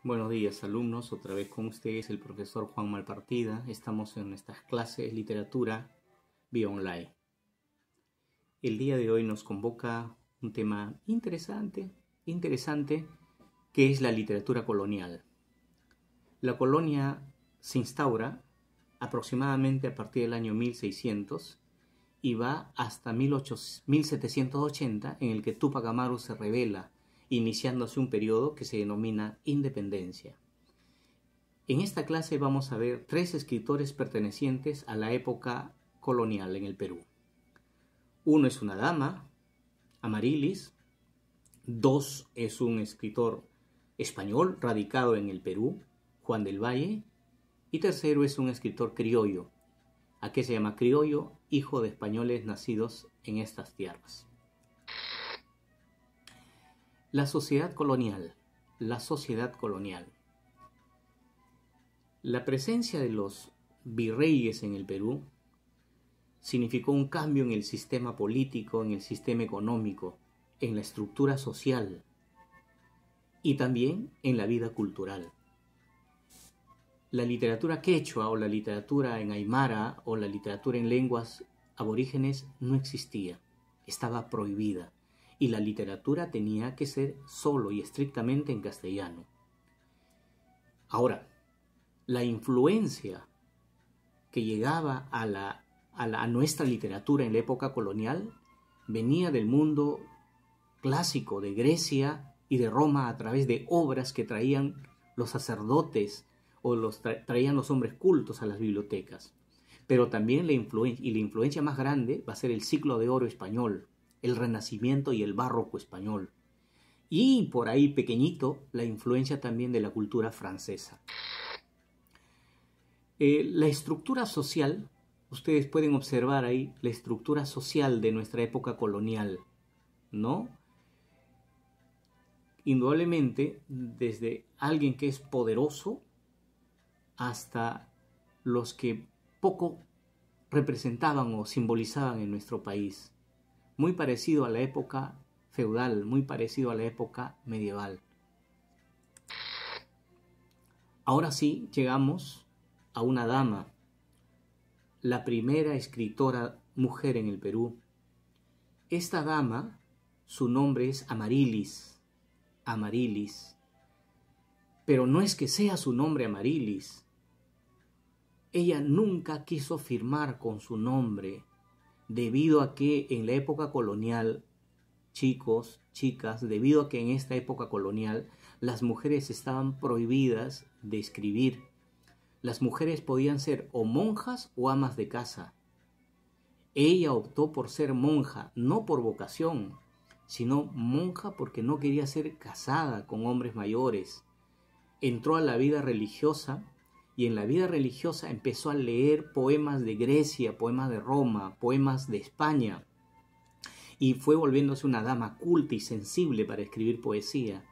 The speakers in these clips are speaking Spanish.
Buenos días, alumnos. Otra vez con ustedes el profesor Juan Malpartida. Estamos en nuestras clases de literatura vía online. El día de hoy nos convoca un tema interesante, que es la literatura colonial. La colonia se instaura aproximadamente a partir del año 1600 y va hasta 1780, en el que Túpac Amaru se rebela, iniciándose un periodo que se denomina independencia. En esta clase vamos a ver 3 escritores pertenecientes a la época colonial en el Perú. Uno es una dama, Amaryllis. 2 es un escritor español radicado en el Perú, Juan del Valle. Y tercero es un escritor criollo. ¿A qué se llama criollo? Hijo de españoles nacidos en estas tierras. La sociedad colonial. La presencia de los virreyes en el Perú significó un cambio en el sistema político, en el sistema económico, en la estructura social y también en la vida cultural. La literatura quechua o la literatura en aymara o la literatura en lenguas aborígenes no existía, estaba prohibida. Y la literatura tenía que ser solo y estrictamente en castellano. Ahora, la influencia que llegaba a nuestra literatura en la época colonial venía del mundo clásico de Grecia y de Roma a través de obras que traían los sacerdotes o traían los hombres cultos a las bibliotecas. Pero también la influencia más grande va a ser el siglo de oro español, el Renacimiento y el Barroco español. Y por ahí pequeñito, la influencia también de la cultura francesa. La estructura social, ustedes pueden observar ahí la estructura social de nuestra época colonial, ¿no? Indudablemente, desde alguien que es poderoso hasta los que poco representaban o simbolizaban en nuestro país. Muy parecido a la época feudal, muy parecido a la época medieval. Ahora sí, llegamos a una dama, la primera escritora mujer en el Perú. Esta dama, su nombre es Amaryllis. Pero no es que sea su nombre Amaryllis. Ella nunca quiso firmar con su nombre, debido a que en la época colonial, chicos, chicas, debido a que en esta época colonial las mujeres estaban prohibidas de escribir. Las mujeres podían ser o monjas o amas de casa. Ella optó por ser monja, no por vocación, sino monja porque no quería ser casada con hombres mayores. Entró a la vida religiosa y en la vida religiosa empezó a leer poemas de Grecia, poemas de Roma, poemas de España, y fue volviéndose una dama culta y sensible para escribir poesía.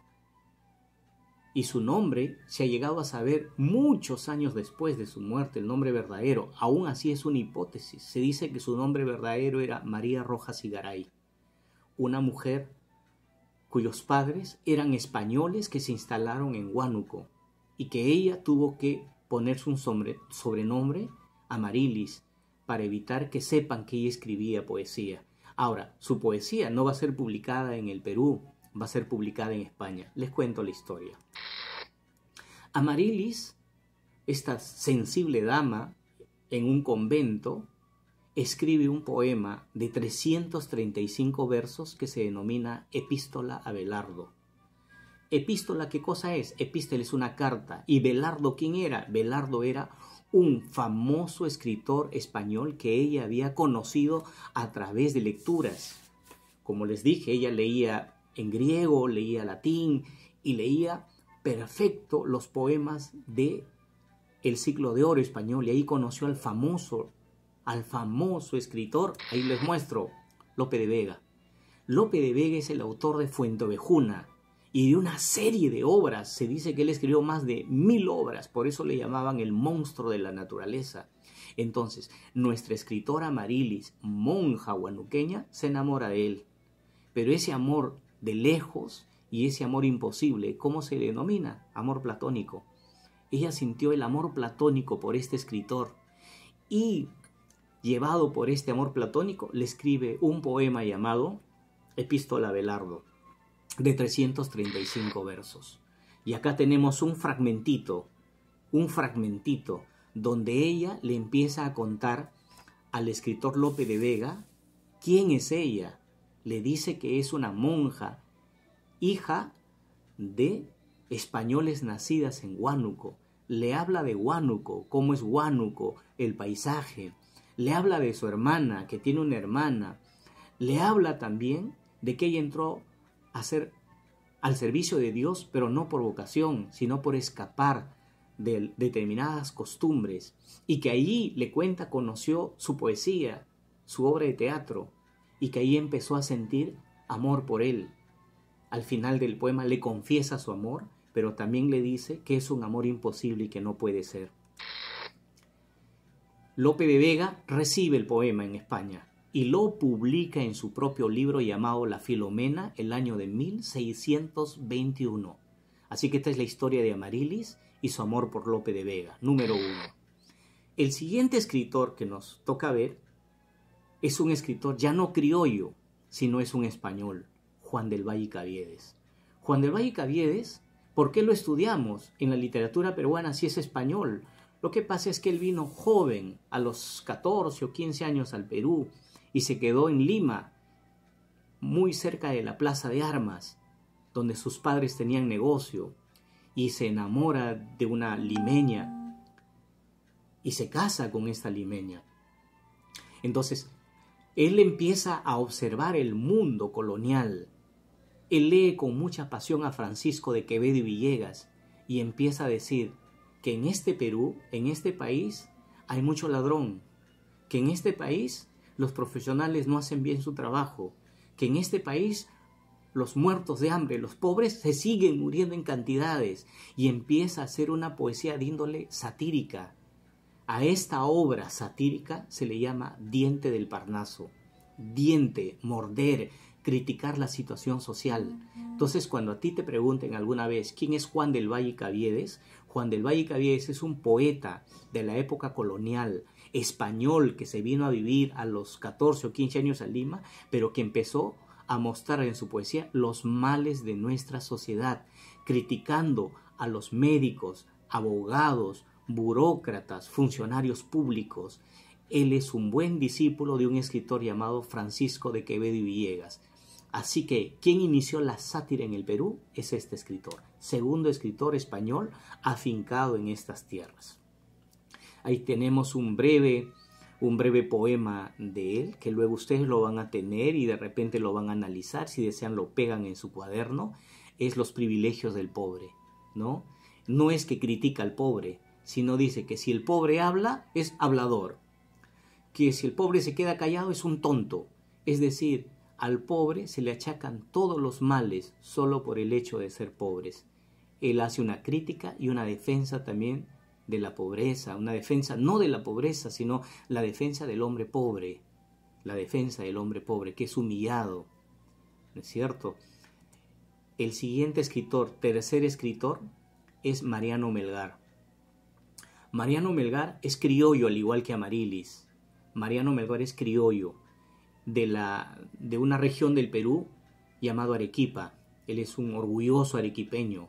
Y su nombre se ha llegado a saber muchos años después de su muerte, el nombre verdadero. Aún así es una hipótesis. Se dice que su nombre verdadero era María Rojas y Garay, una mujer cuyos padres eran españoles que se instalaron en Huánuco y que ella tuvo que ponerse un sobrenombre Amaryllis para evitar que sepan que ella escribía poesía. Ahora, su poesía no va a ser publicada en el Perú, va a ser publicada en España. Les cuento la historia. Amaryllis, esta sensible dama en un convento, escribe un poema de 335 versos que se denomina Epístola a Belardo. Epístola, ¿qué cosa es? Epístola es una carta. ¿Y Belardo quién era? Belardo era un famoso escritor español que ella había conocido a través de lecturas. Como les dije, ella leía en griego, leía latín y leía perfecto los poemas de el siglo de oro español, y ahí conoció al famoso escritor, ahí les muestro, Lope de Vega. Lope de Vega es el autor de Fuenteovejuna y de una serie de obras. Se dice que él escribió más de 1000 obras, por eso le llamaban el monstruo de la naturaleza. Entonces, nuestra escritora Amaryllis, monja huanuqueña, se enamora de él. Pero ese amor de lejos Y ese amor imposible, ¿cómo se le denomina? Amor platónico. Ella sintió el amor platónico por este escritor y, llevado por este amor platónico, le escribe un poema llamado Epístola a Abelardo, de 335 versos. Y acá tenemos un fragmentito, donde ella le empieza a contar al escritor Lope de Vega quién es ella. Le dice que es una monja, hija de españoles nacidas en Huánuco. Le habla de Huánuco, cómo es Huánuco, el paisaje. Le habla de su hermana, que tiene una hermana. Le habla también de que ella entró a ser al servicio de Dios, pero no por vocación, sino por escapar de determinadas costumbres, y que allí le cuenta, conoció su poesía, su obra de teatro, y que ahí empezó a sentir amor por él. Al final del poema le confiesa su amor, pero también le dice que es un amor imposible y que no puede ser. Lope de Vega recibe el poema en España y lo publica en su propio libro llamado La Filomena, el año de 1621. Así que esta es la historia de Amaryllis y su amor por Lope de Vega, número 1. El siguiente escritor que nos toca ver es un escritor ya no criollo, sino es un español, Juan del Valle y Caviedes. Juan del Valle y Caviedes, ¿por qué lo estudiamos en la literatura peruana si es español? Lo que pasa es que él vino joven, a los 14 o 15 años al Perú, y se quedó en Lima, muy cerca de la Plaza de Armas, donde sus padres tenían negocio, y se enamora de una limeña, y se casa con esta limeña. Entonces, él empieza a observar el mundo colonial. Él lee con mucha pasión a Francisco de Quevedo y Villegas, y empieza a decir que en este Perú, en este país, hay mucho ladrón, que en este país los profesionales no hacen bien su trabajo, que en este país los muertos de hambre, los pobres, se siguen muriendo en cantidades, y empieza a hacer una poesía de índole satírica. A esta obra satírica se le llama diente del Parnaso. Diente, morder, criticar la situación social. Entonces, cuando a ti te pregunten alguna vez quién es Juan del Valle y Caviedes, Juan del Valle y Caviedes es un poeta de la época colonial, español, que se vino a vivir a los 14 o 15 años a Lima, pero que empezó a mostrar en su poesía los males de nuestra sociedad, criticando a los médicos, abogados, burócratas, funcionarios públicos. Él es un buen discípulo de un escritor llamado Francisco de Quevedo y Villegas. Así que, ¿quién inició la sátira en el Perú? Es este escritor, segundo escritor español afincado en estas tierras. Ahí tenemos un breve poema de él, que luego ustedes lo van a tener y de repente lo van a analizar, si desean lo pegan en su cuaderno. Es Los privilegios del pobre, ¿no? No es que critica al pobre, sino dice que si el pobre habla, es hablador, que si el pobre se queda callado, es un tonto. Es decir, al pobre se le achacan todos los males solo por el hecho de ser pobres. Él hace una crítica y una defensa también de la pobreza, una defensa no de la pobreza, sino la defensa del hombre pobre, la defensa del hombre pobre, que es humillado, ¿no es cierto? El siguiente escritor, tercer escritor, es Mariano Melgar. Mariano Melgar es criollo, al igual que Amaryllis. Mariano Melgar es criollo de una región del Perú llamado Arequipa. Él es un orgulloso arequipeño.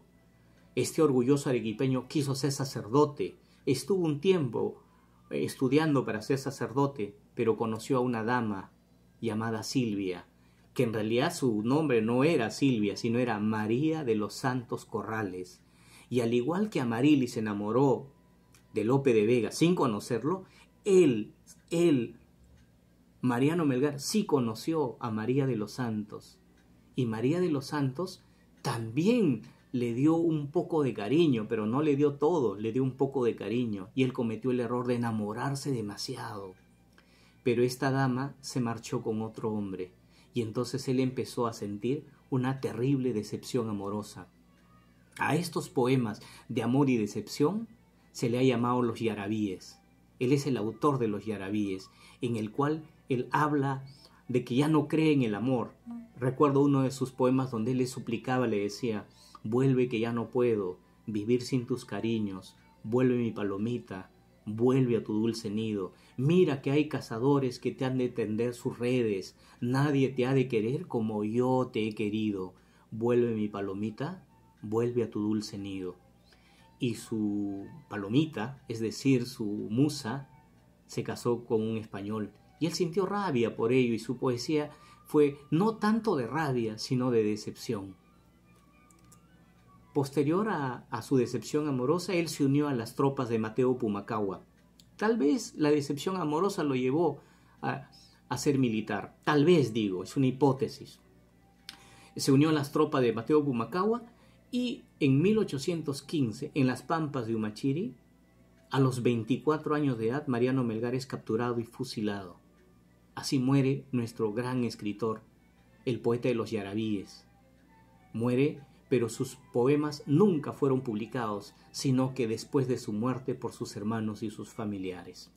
Este orgulloso arequipeño quiso ser sacerdote. Estuvo un tiempo estudiando para ser sacerdote, pero conoció a una dama llamada Silvia, que en realidad su nombre no era Silvia, sino era María de los Santos Corrales. Y al igual que Amaryllis se enamoró de Lope de Vega sin conocerlo, Mariano Melgar, sí conoció a María de los Santos. Y María de los Santos también le dio un poco de cariño, pero no le dio todo, le dio un poco de cariño. Y él cometió el error de enamorarse demasiado. Pero esta dama se marchó con otro hombre. Y entonces él empezó a sentir una terrible decepción amorosa. A estos poemas de amor y decepción se le ha llamado los yarabíes. Él es el autor de los yarabíes, en el cual él habla de que ya no cree en el amor. Recuerdo uno de sus poemas donde él le suplicaba, le decía: vuelve que ya no puedo vivir sin tus cariños, vuelve mi palomita, vuelve a tu dulce nido. Mira que hay cazadores que te han de tender sus redes, nadie te ha de querer como yo te he querido. Vuelve mi palomita, vuelve a tu dulce nido. Y su palomita, es decir, su musa, se casó con un español. Y él sintió rabia por ello, y su poesía fue no tanto de rabia, sino de decepción. Posterior a su decepción amorosa, él se unió a las tropas de Mateo Pumacahua. Tal vez la decepción amorosa lo llevó a ser militar. Tal vez, digo, es una hipótesis. Se unió a las tropas de Mateo Pumacahua y en 1815, en las pampas de Humachiri, a los 24 años de edad, Mariano Melgar es capturado y fusilado. Así muere nuestro gran escritor, el poeta de los Yarabíes. Muere, pero sus poemas nunca fueron publicados, sino que después de su muerte por sus hermanos y sus familiares.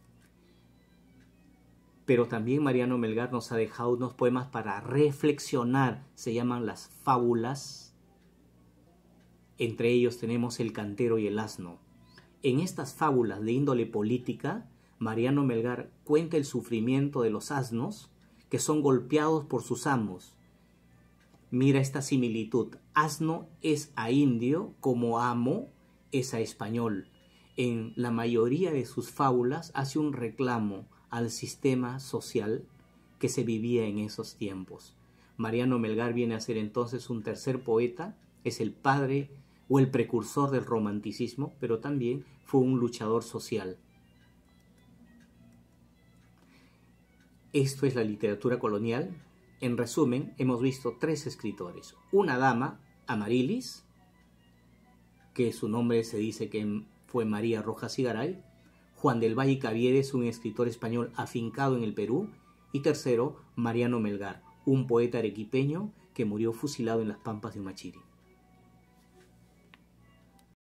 Pero también Mariano Melgar nos ha dejado unos poemas para reflexionar, se llaman las fábulas. Entre ellos tenemos El cantero y el asno. En estas fábulas de índole política, Mariano Melgar cuenta el sufrimiento de los asnos que son golpeados por sus amos. Mira esta similitud: asno es a indio como amo es a español. En la mayoría de sus fábulas hace un reclamo al sistema social que se vivía en esos tiempos. Mariano Melgar viene a ser entonces un tercer poeta, es el padre o el precursor del romanticismo, pero también fue un luchador social. Esto es la literatura colonial. En resumen, hemos visto tres escritores. Una dama, Amarilis, que su nombre se dice que fue María Rojas y Garay. Juan del Valle Caviedes, un escritor español afincado en el Perú. Y tercero, Mariano Melgar, un poeta arequipeño que murió fusilado en las pampas de Humachiri.